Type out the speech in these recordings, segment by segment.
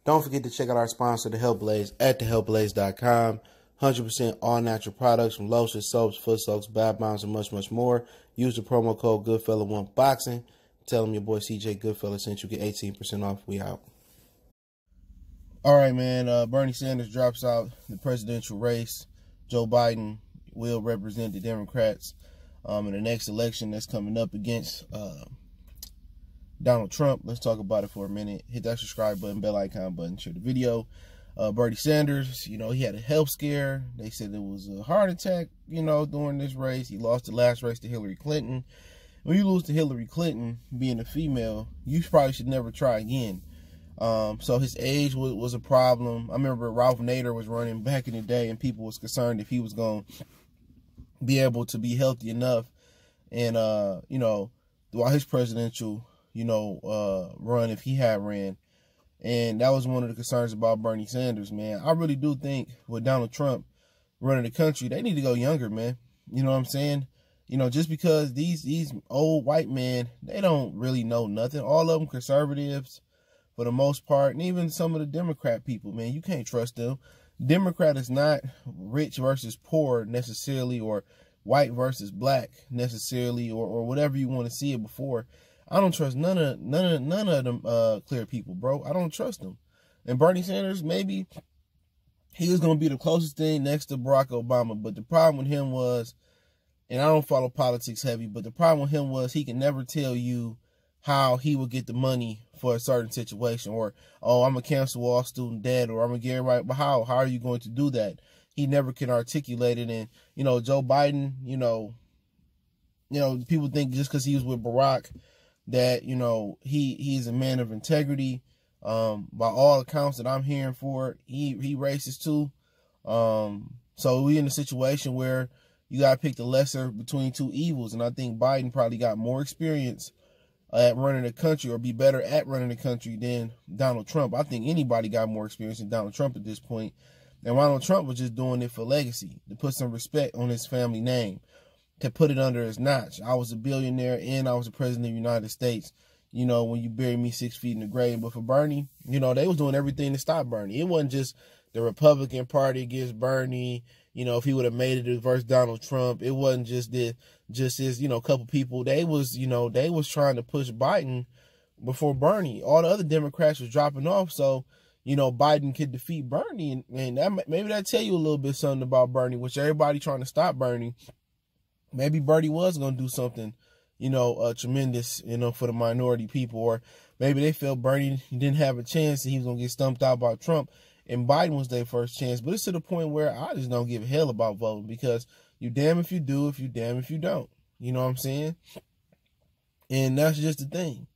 Don't forget to check out our sponsor, The Health Blaze, at thehealthblaze.com. 100% all natural products from lotions, soaps, foot soaks, bath bombs, and much, much more. Use the promo code Goodfella1Boxing. Tell them your boy CJ Goodfella sent you. Get 18% off. We out. All right, man. Bernie Sanders drops out the presidential race. Joe Biden will represent the Democrats in the next election that's coming up against Donald Trump. Let's talk about it for a minute. Hit that subscribe button, bell icon button, share the video. Bernie Sanders, he had a health scare. They said it was a heart attack, during this race. He lost the last race to Hillary Clinton. When you lose to Hillary Clinton, being a female, you probably should never try again. So his age was a problem. I remember Ralph Nader was running back in the day, and people was concerned if he was going to be able to be healthy enough. And, throughout his presidential, run, if he had ran. And that was one of the concerns about Bernie Sanders, man. I really do think with Donald Trump running the country, they need to go younger, man. You know what I'm saying? Just because these old white men, they don't really know nothing. All of them conservatives for the most part, and even some of the Democrat people, man, you can't trust them. Democrat is not rich versus poor necessarily, or white versus black necessarily, or whatever you want to see it before. I don't trust none of them clear people, bro. I don't trust them. And Bernie Sanders, maybe he was going to be the closest thing next to Barack Obama. But the problem with him was, and I don't follow politics heavy, but the problem with him was he can never tell you how he would get the money for a certain situation. Or, oh, I'm going to cancel all student debt, or I'm going to get everybody. But how are you going to do that? He never can articulate it. And, Joe Biden, people think just because he was with Barack, that, he's a man of integrity. By all accounts that I'm hearing for it, he racist too. So we in a situation where you got to pick the lesser between two evils. And I think Biden probably got more experience at running the country, or be better at running the country, than Donald Trump. I think anybody got more experience than Donald Trump at this point. And Donald Trump was just doing it for legacy, to put some respect on his family name, to put it under his notch. I was a billionaire and I was the president of the United States, when you bury me 6 feet in the grave. But for Bernie, they was doing everything to stop Bernie. It wasn't just the Republican Party against Bernie. If he would have made it versus Donald Trump, it wasn't just his, couple people. They was trying to push Biden before Bernie. All the other Democrats was dropping off, so Biden could defeat Bernie, and that, maybe that tell you a little bit something about Bernie, which everybody trying to stop Bernie. Maybe Bernie was going to do something, tremendous, for the minority people. Or maybe they felt Bernie didn't have a chance and he was going to get stumped out by Trump, and Biden was their first chance. But it's to the point where I just don't give a hell about voting, because you damn if you do, if you damn if you don't. You know what I'm saying? And that's just the thing.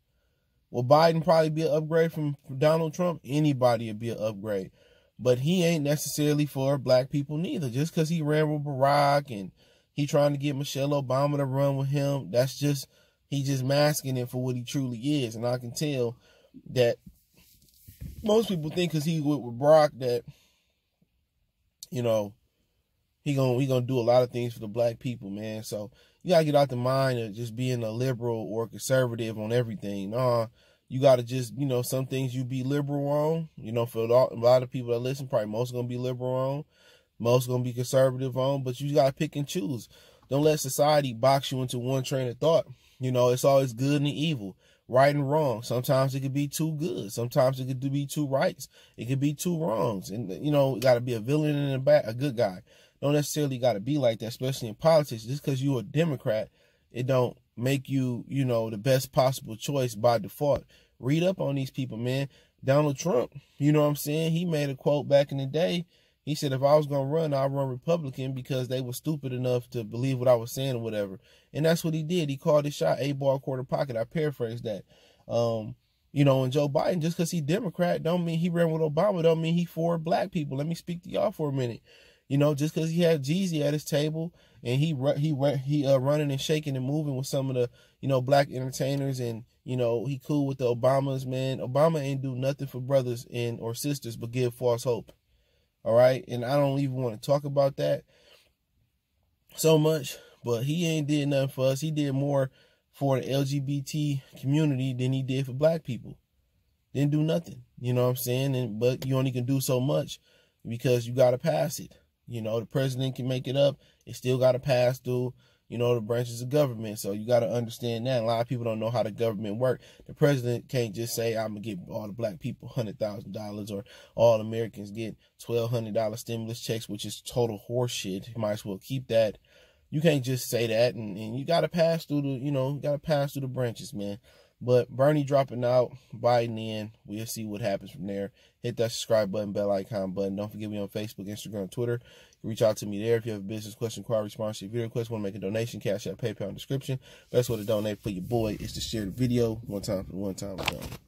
Will Biden probably be an upgrade from Donald Trump? Anybody would be an upgrade. But he ain't necessarily for black people neither. Just because he ran with Barack and he trying to get Michelle Obama to run with him, he just masking it for what he truly is. And I can tell that most people think because he with Barack that, he gonna do a lot of things for the black people, man. So you gotta get out the mind of just being a liberal or conservative on everything. You gotta just, some things you be liberal on. For a lot of people that listen, probably most gonna be liberal on. Most going to be conservative on, but you got to pick and choose. Don't let society box you into one train of thought. It's always good and evil, right and wrong. Sometimes it could be two good. Sometimes it could be two rights. It could be two wrongs. And, got to be a villain and a good guy. Don't necessarily got to be like that, especially in politics. Just because you're a Democrat, it don't make you, the best possible choice by default. Read up on these people, man. Donald Trump, you know what I'm saying? He made a quote back in the day. He said, if I was going to run, I'd run Republican, because they were stupid enough to believe what I was saying or whatever. And that's what he did. He called his shot, 8-ball quarter pocket. I paraphrased that. And Joe Biden, just because he's Democrat, don't mean he ran with Obama, don't mean he for black people. Let me speak to y'all for a minute. Just because he had Jeezy at his table and he running and shaking and moving with some of the, black entertainers, and, he cool with the Obamas, man. Obama ain't do nothing for brothers or sisters but give false hope. All right. And I don't even want to talk about that so much, but he ain't did nothing for us. He did more for the LGBT community than he did for black people. didn't do nothing. You know what I'm saying? But you only can do so much because you got to pass it. You know, the president can make it up. It still got to pass through, you know, the branches of government. So you got to understand that. A lot of people don't know how the government works. The president can't just say, I'm going to give all the black people $100,000 or all Americans get $1,200 stimulus checks, which is total horseshit. You might as well keep that. You can't just say that. And you got to pass through the, you know, got to pass through the branches, man. But Bernie dropping out, Biden in. We'll see what happens from there. Hit that subscribe button, bell icon button. Don't forget me on Facebook, Instagram, Twitter. Reach out to me there if you have a business question, inquiry, response to your video request, want to make a donation, Cash App, PayPal in the description. Best way to donate for your boy is to share the video one time.